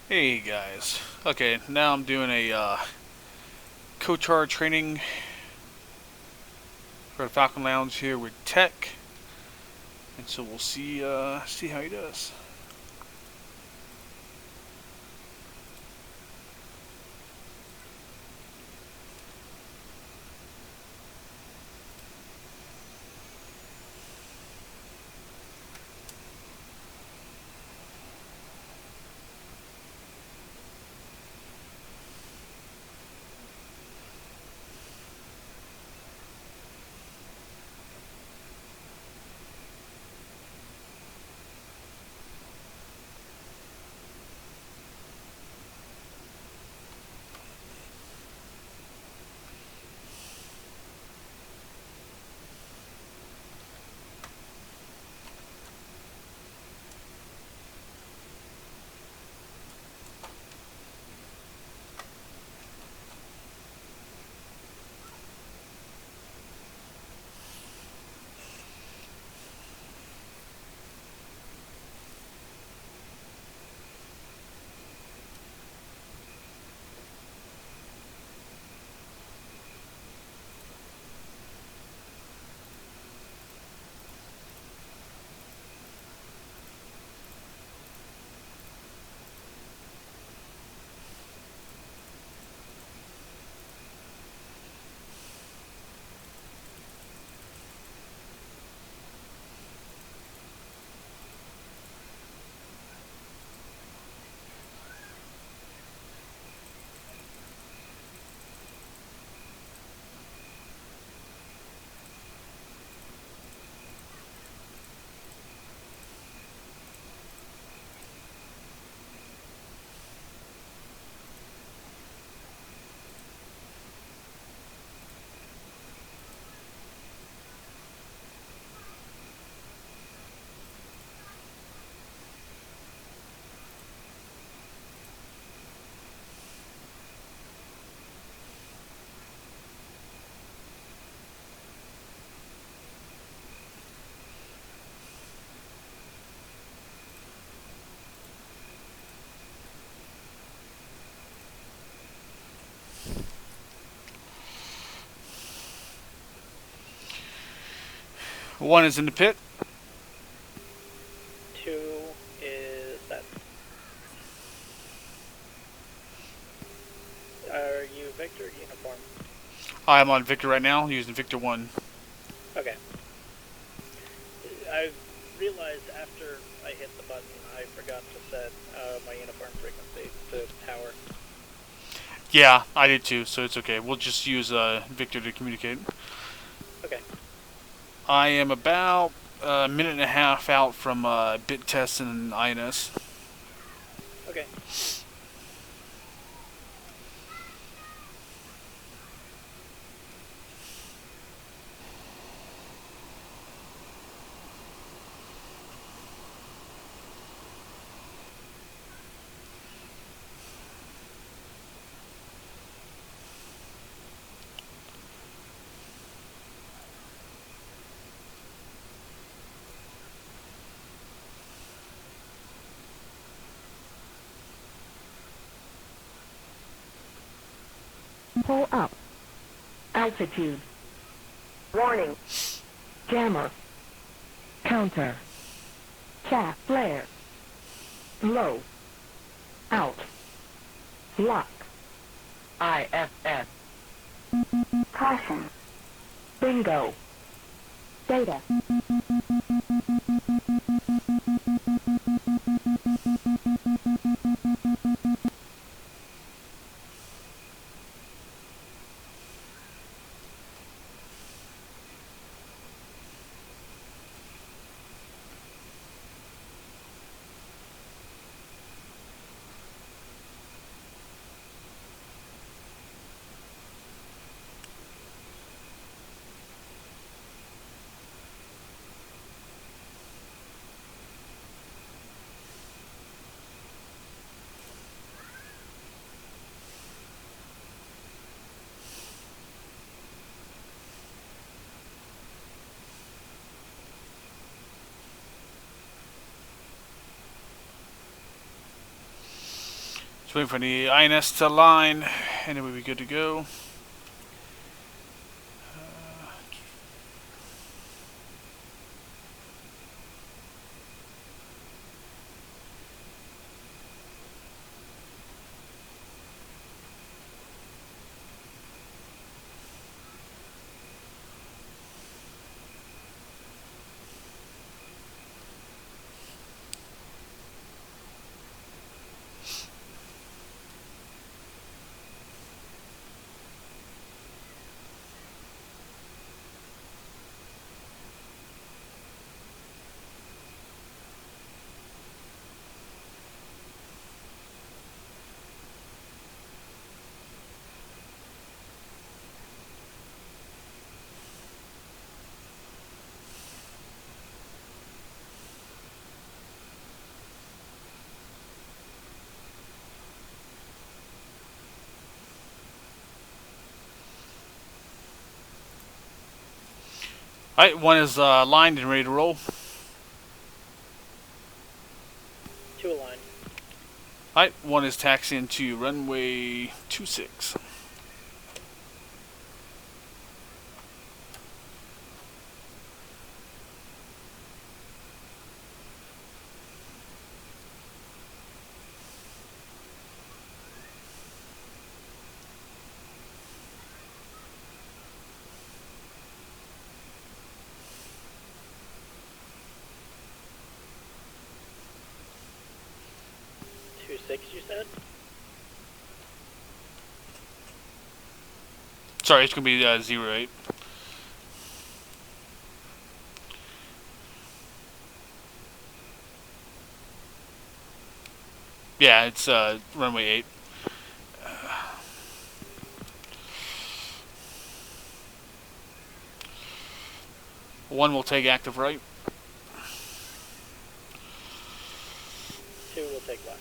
Hey guys. Okay, now I'm doing a co-char training for the Falcon Lounge here with Tech, and so we'll see how he does. One is in the pit. Two is that. Are you Victor uniform? I'm on Victor right now, using Victor 1. Okay. I realized after I hit the button, I forgot to set my uniform frequency to tower. Yeah, I did too, so it's okay. We'll just use Victor to communicate. Okay. I am about a minute and a half out from bit test and INS. Okay. Pull up. Altitude. Warning. Jammer. Counter. Chaff flare. Low. Out. Lock. IFS. Caution. Bingo. Data. Just waiting for the INS to align, and then we'll be good to go. Alright, one is lined and ready to roll. 2 aligned. Alright, one is taxiing to runway 26. You said? Sorry, it's going to be 08. Yeah, it's runway 8. One will take active right. 2 will take left.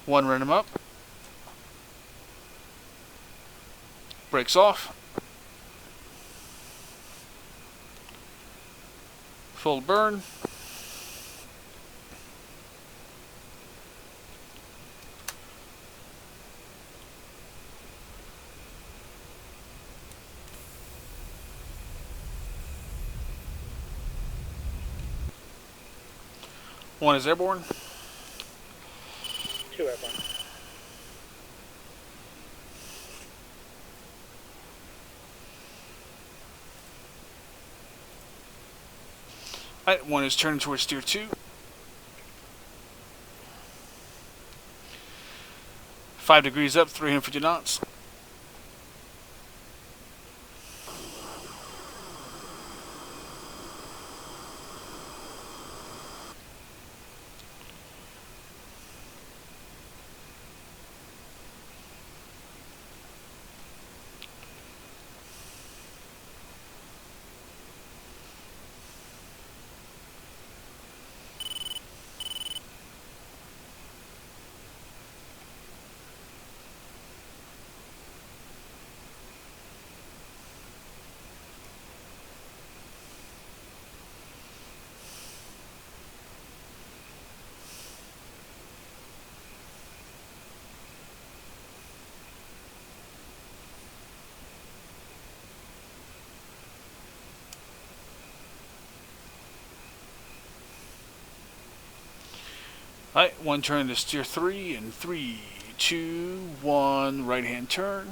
One run him up. Brakes off. Full burn. One is airborne. 2 airborne. Alright, one is turning towards steer 2. 5 degrees up, 350 knots. Alright, one turn to steer 3, and 3, 2, 1, right hand turn.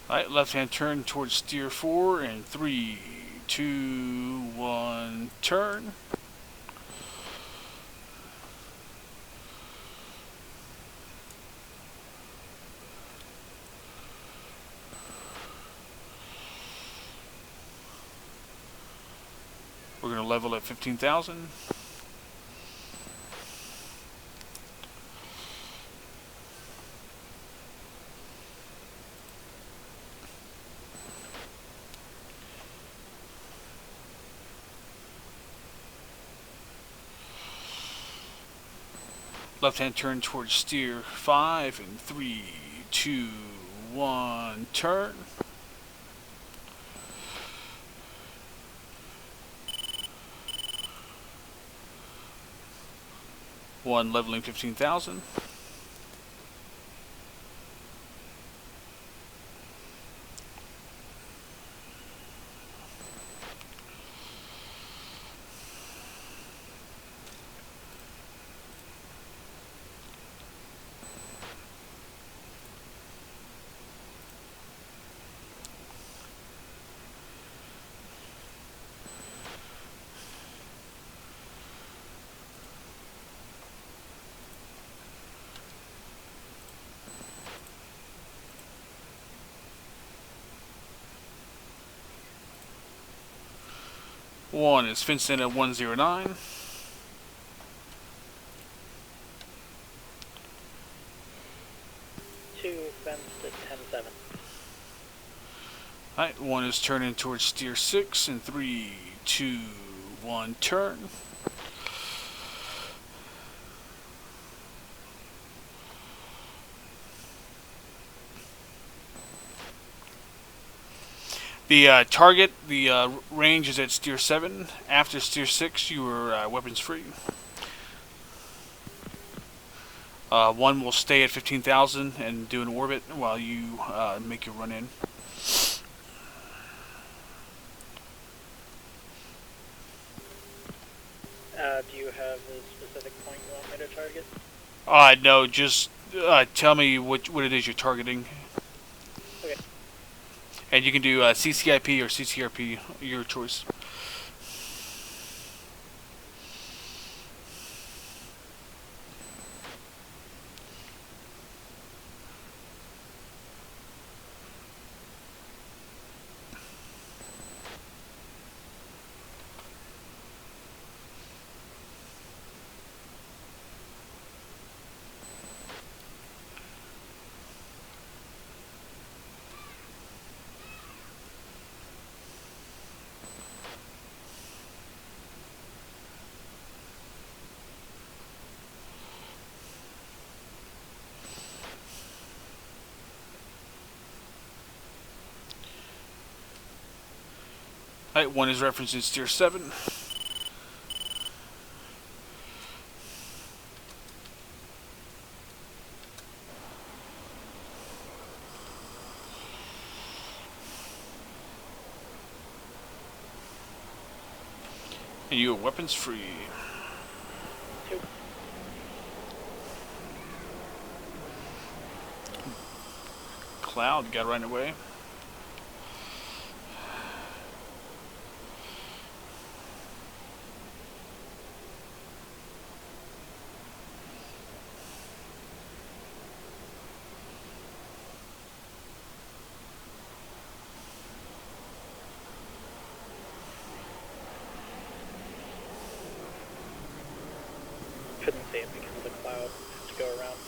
Alright, left-hand turn towards steer 4 and 3, 2, 1, turn. We're going to level at 15,000. Left-hand turn towards steer 5 and 3, 2, 1, turn. One leveling 15,000. One is fenced in at 109. Two fenced at 10-7. Alright, one is turning towards steer 6 and 3, 2, 1, turn. The target, the range is at steer 7. After steer 6, you are weapons free. One will stay at 15,000 and do an orbit while you make your run in. Do you have a specific point you want me to target? No, just tell me what it is you're targeting. Okay. And you can do CCIP or CCRP, your choice. Alright, one is referenced in steer 7. And you are weapons free. Two. Cloud got right away. Couldn't see it because of the cloud to go around.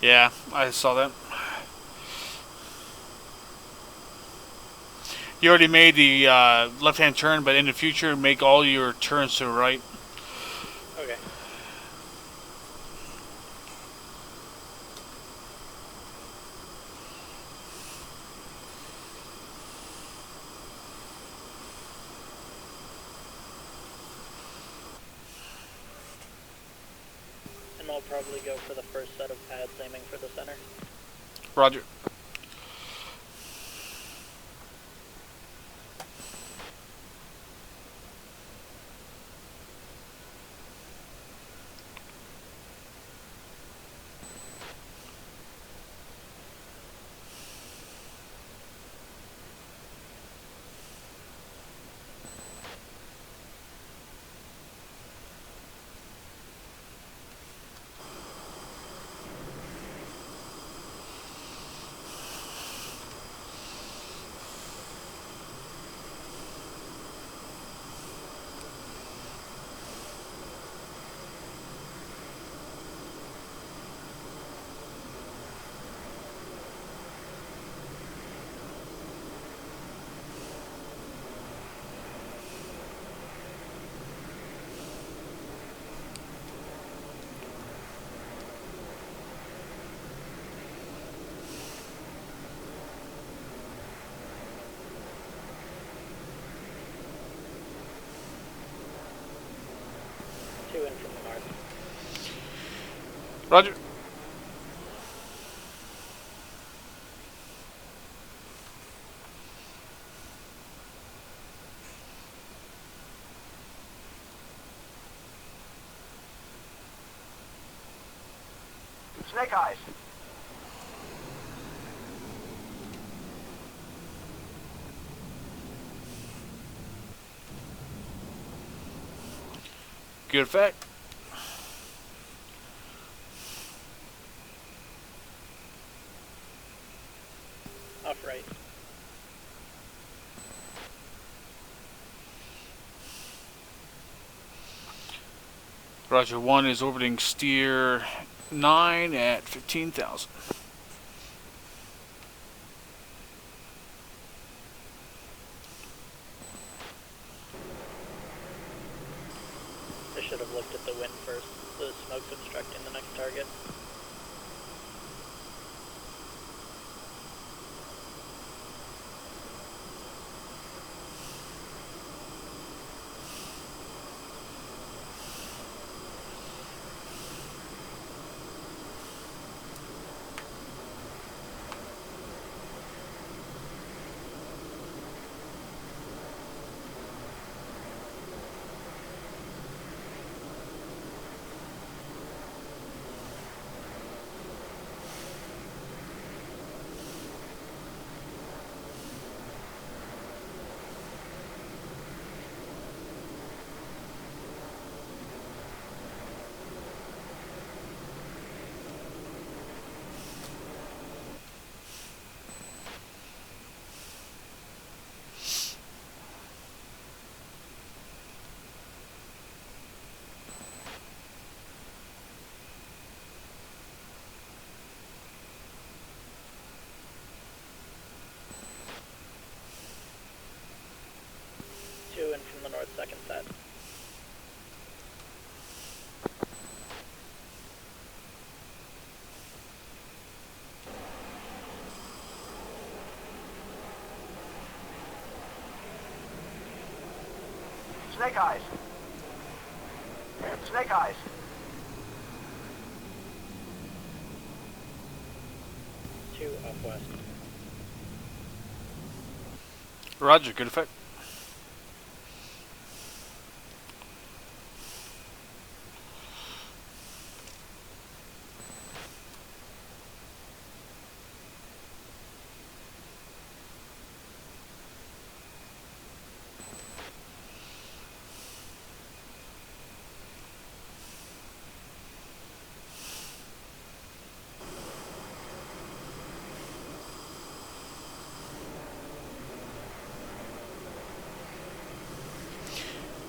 Yeah, I saw that. You already made the left-hand turn, but in the future, make all your turns to the right. Okay. And I'll probably go for the first set of pads aiming for the center. Roger. Roger. Snake eyes. Good effect. Off right. Roger. 1 is orbiting steer 9 at 15,000. I should have looked at the wind first. The smoke's obstructing the next target. Two in from the north, second set. Snake eyes. Snake eyes. Two off west. Roger. Good effect.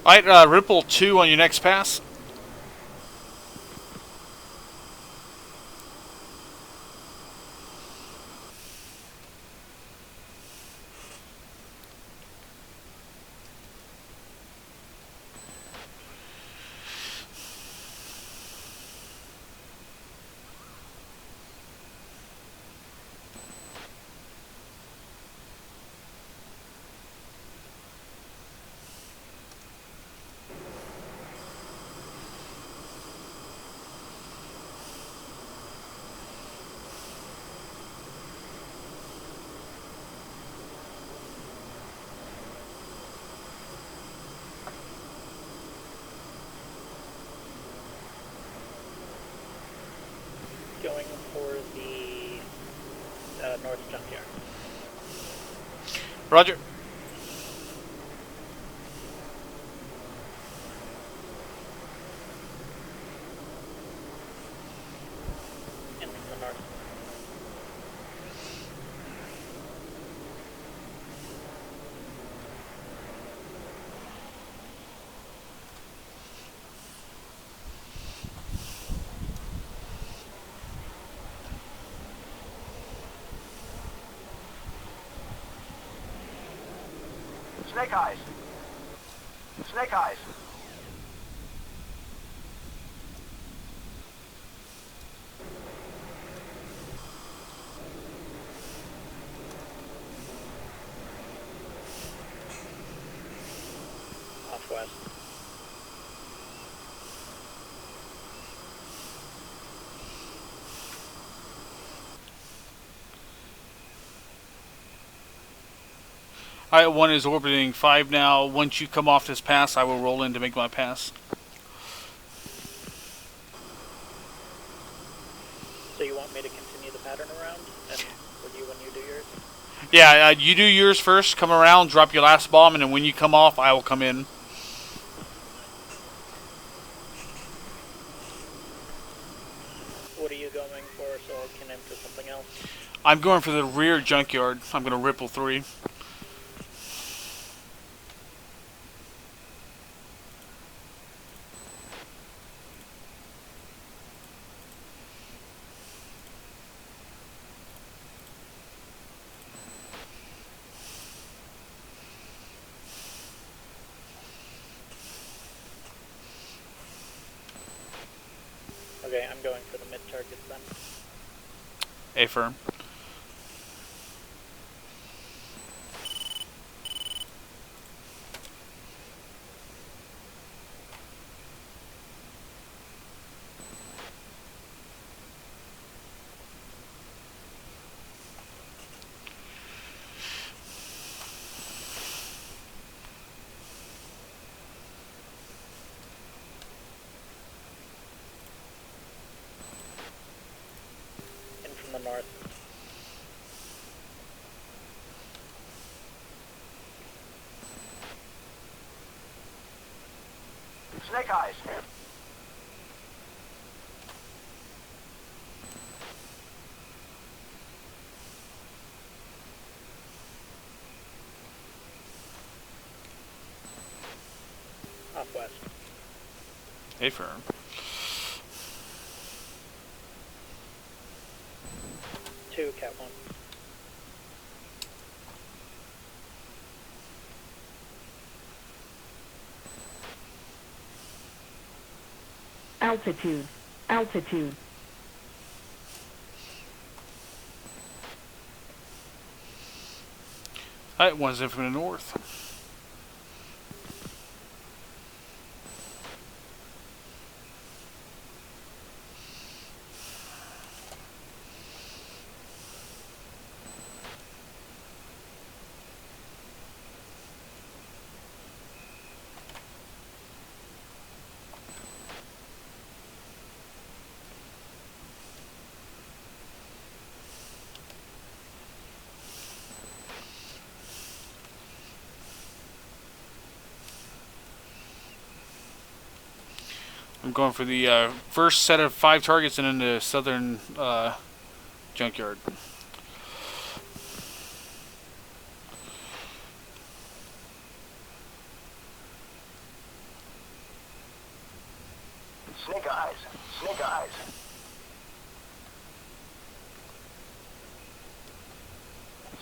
Alright, Ripple 2 on your next pass. Going for the north junkyard. Roger. In from the north. Snake eyes. Snake eyes. Off west. Alright, one is orbiting 5 now. Once you come off this pass, I will roll in to make my pass. So you want me to continue the pattern around, and with you when you do yours? Yeah, you do yours first, come around, drop your last bomb, and then when you come off, I will come in. What are you going for, so I can enter something else? I'm going for the rear junkyard. I'm going to ripple 3. Okay, I'm going for the mid targets then. Affirm. In from the north. Snake eyes. Off west. Affirm. Two, Cat 1. Altitude. Altitude. Alright, one's in from the north. I'm going for the first set of 5 targets and then the southern junkyard. Snake eyes. Snake eyes.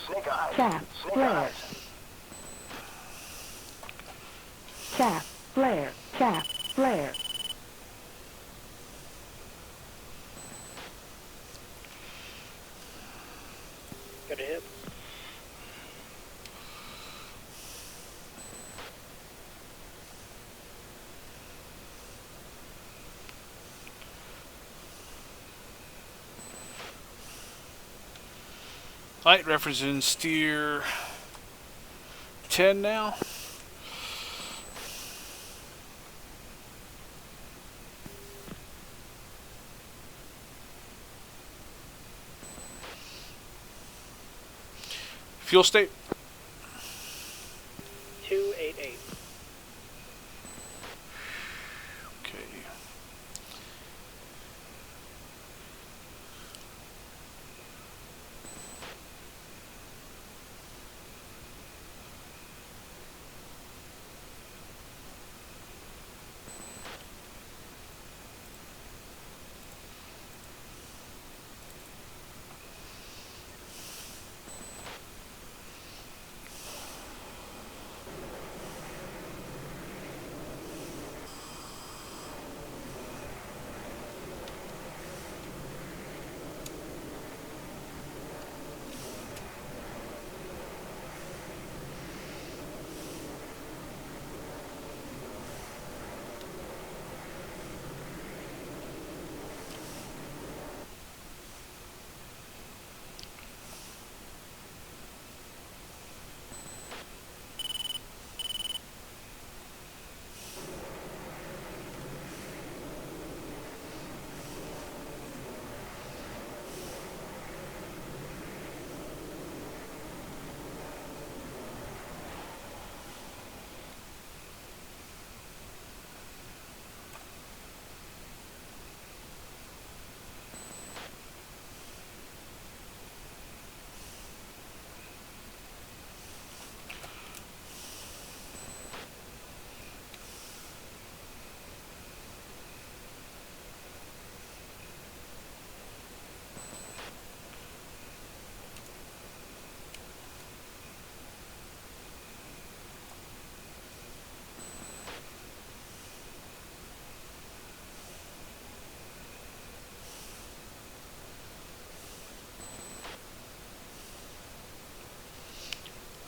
Snake eyes. Chaff. Snake Flare. eyes. Chaff. Flare. Chaff. Flare. Good hit. Alright, referencing steer 10 now. Fuel state. 288. Okay.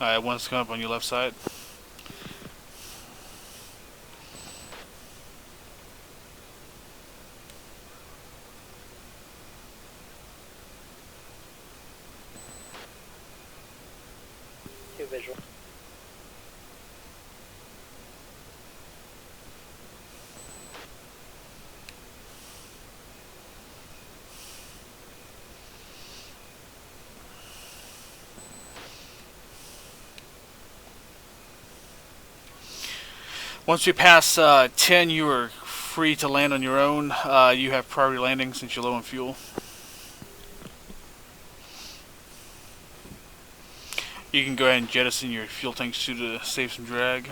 Alright, one's coming up on your left side. Two visual. Once we pass 10, you are free to land on your own. You have priority landing since you're low on fuel. You can go ahead and jettison your fuel tanks too to save some drag.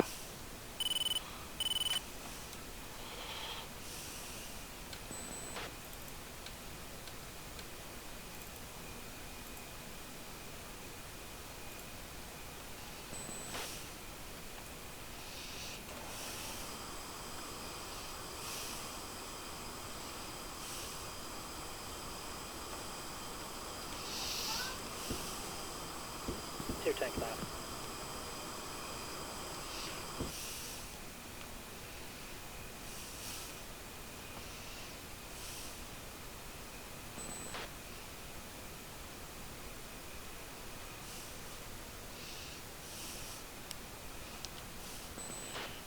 Two tank now.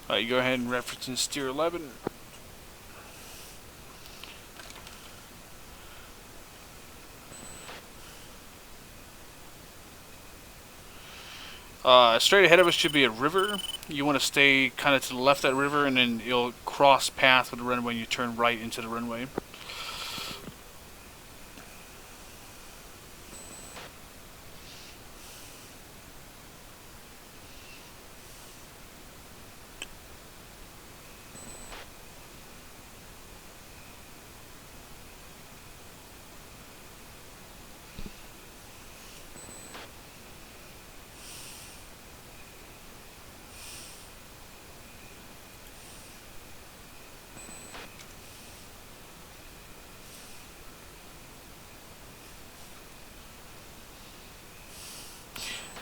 Alright, you go ahead and reference and steer 11. Straight ahead of us should be a river. You want to stay kind of to the left of that river, and then you'll cross path with the runway and you turn right into the runway.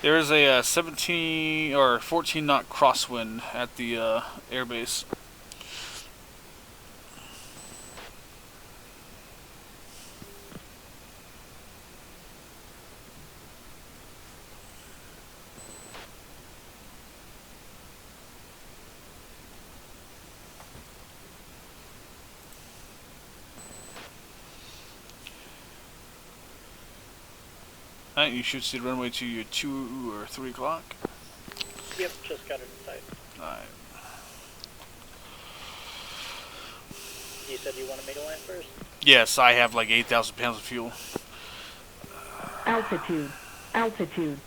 There is a 17 or 14 knot crosswind at the airbase. Alright, you should see the runway to your 2 or 3 o'clock. Yep, just got it in sight. Alright. You said you wanted me to land first? Yes, I have like 8,000 pounds of fuel. Altitude. Altitude.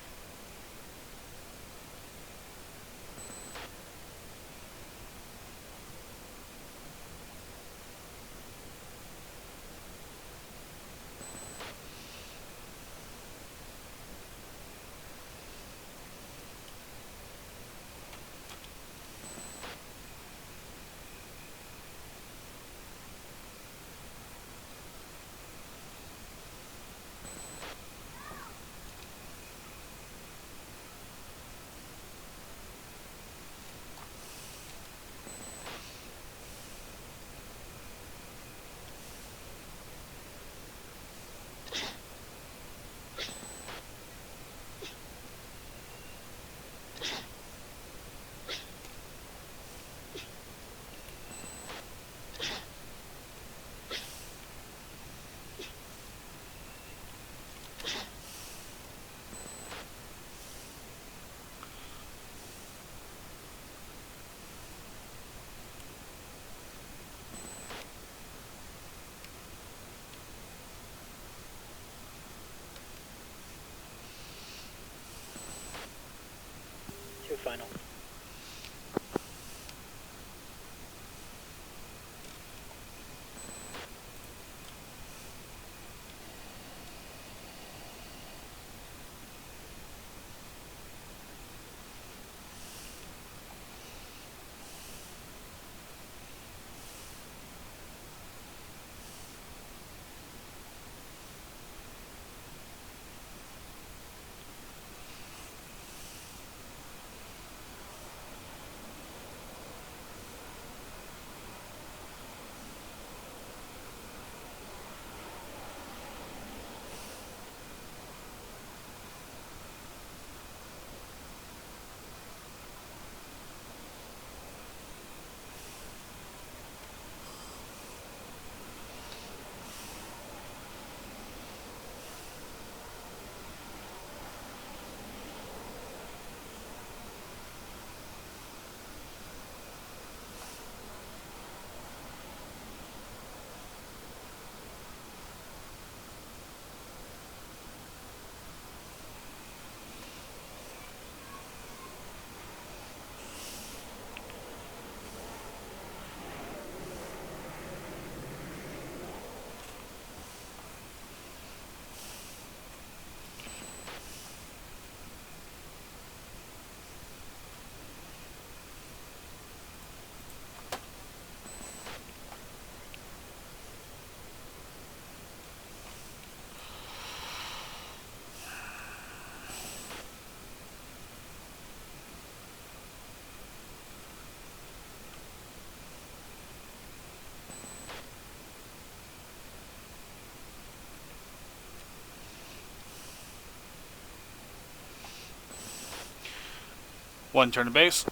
1 turn to base.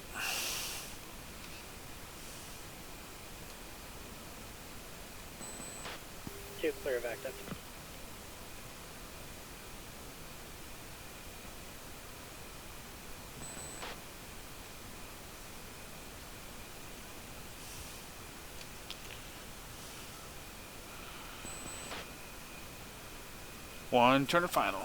Two, clear of active. One turn to final.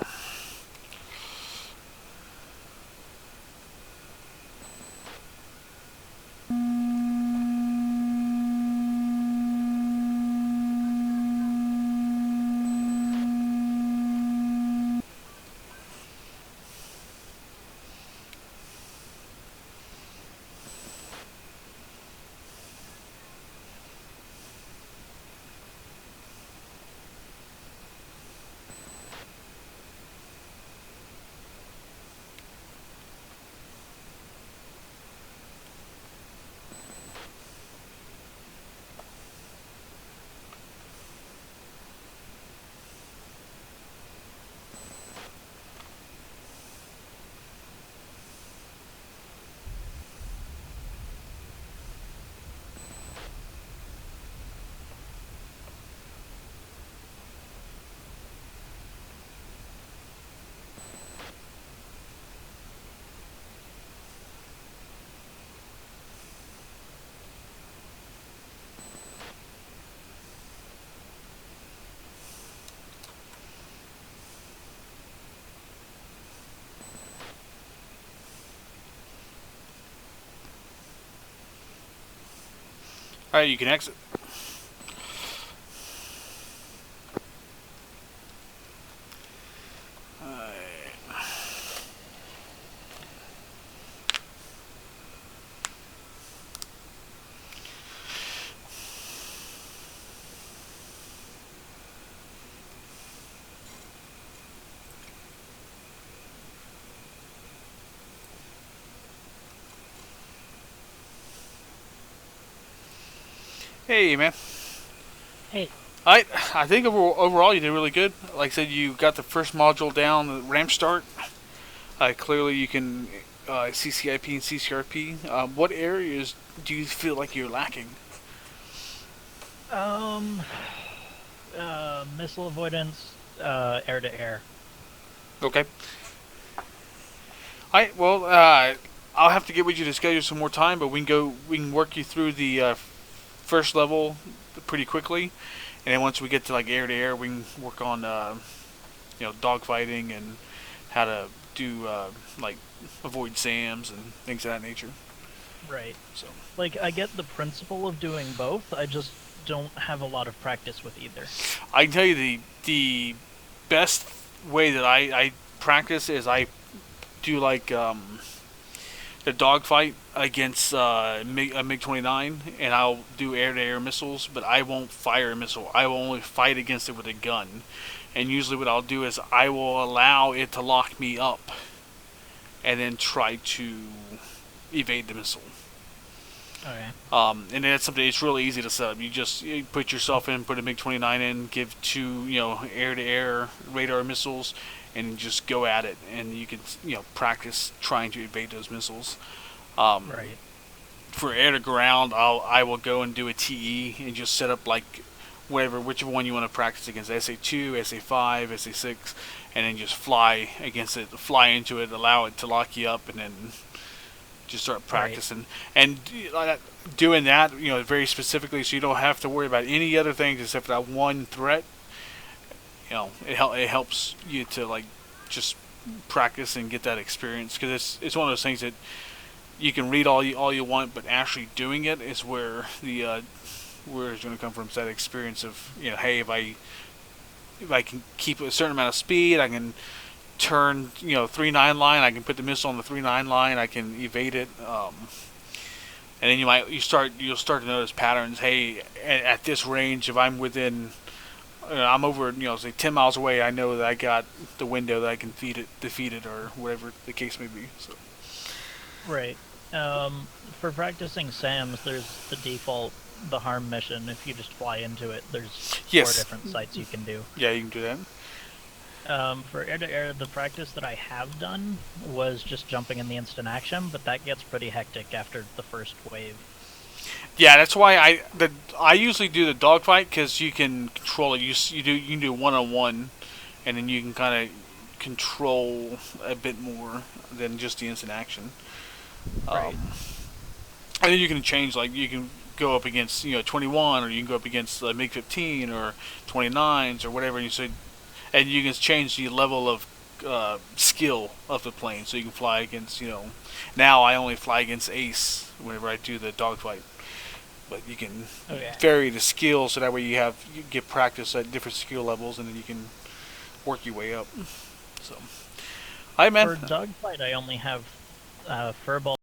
Alright, you can exit. Hey, man. Hey. I think overall you did really good. Like I said, you got the first module down, the ramp start. Clearly you can CCIP and CCRP. What areas do you feel like you're lacking? Missile avoidance, air to air. Okay. Well, I'll have to get with you to schedule some more time, but we can work you through the first level pretty quickly, and then once we get to like air to air, we can work on dogfighting and how to do like avoid SAMs and things of that nature. Right. So Like, I get the principle of doing both, I just don't have a lot of practice with either. I can tell you the best way that I practice is I do like the dogfight against a MiG-29, and I'll do air-to-air missiles, but I won't fire a missile. I will only fight against it with a gun. And usually what I'll do is I will allow it to lock me up and then try to evade the missile. Okay. And that's something, it's really easy to set up. You put yourself in, put a MiG-29 in, give 2 air-to-air radar missiles, and just go at it, and you can practice trying to evade those missiles. Right. For air to ground, I will go and do a TE and just set up like whichever one you want to practice against, SA2, SA5, SA6, and then just fly against it, fly into it, allow it to lock you up, and then just start practicing. Right. And doing that, very specifically, so you don't have to worry about any other things except for that one threat. It helps you to like just practice and get that experience, because it's one of those things that you can read all you want, but actually doing it is where the where it's going to come from. It's that experience of hey, if I can keep a certain amount of speed, I can turn 3-9 line, I can put the missile on the 3-9 line, I can evade it, and then you'll start to notice patterns. Hey, at this range, if I'm within I'm over, say 10 miles away, I know that I got the window that I can defeat it, or whatever the case may be. So. Right. For practicing SAMs, there's the default, the harm mission. If you just fly into it, there's 4 different sites you can do. Yeah, you can do that. For air-to-air, the practice that I have done was just jumping in the instant action, but that gets pretty hectic after the first wave. Yeah, that's why I usually do the dogfight because you can control it. You can do 1-on-1, and then you can kind of control a bit more than just the instant action. Right. And then you can change, like you can go up against 21, or you can go up against MiG 15 or 29s or whatever. And you can change the level of skill of the plane, so you can fly against Now I only fly against Ace whenever I do the dogfight. But you can vary the skill so that way you get practice at different skill levels, and then you can work your way up. So, hi man. For dogfight, I only have furball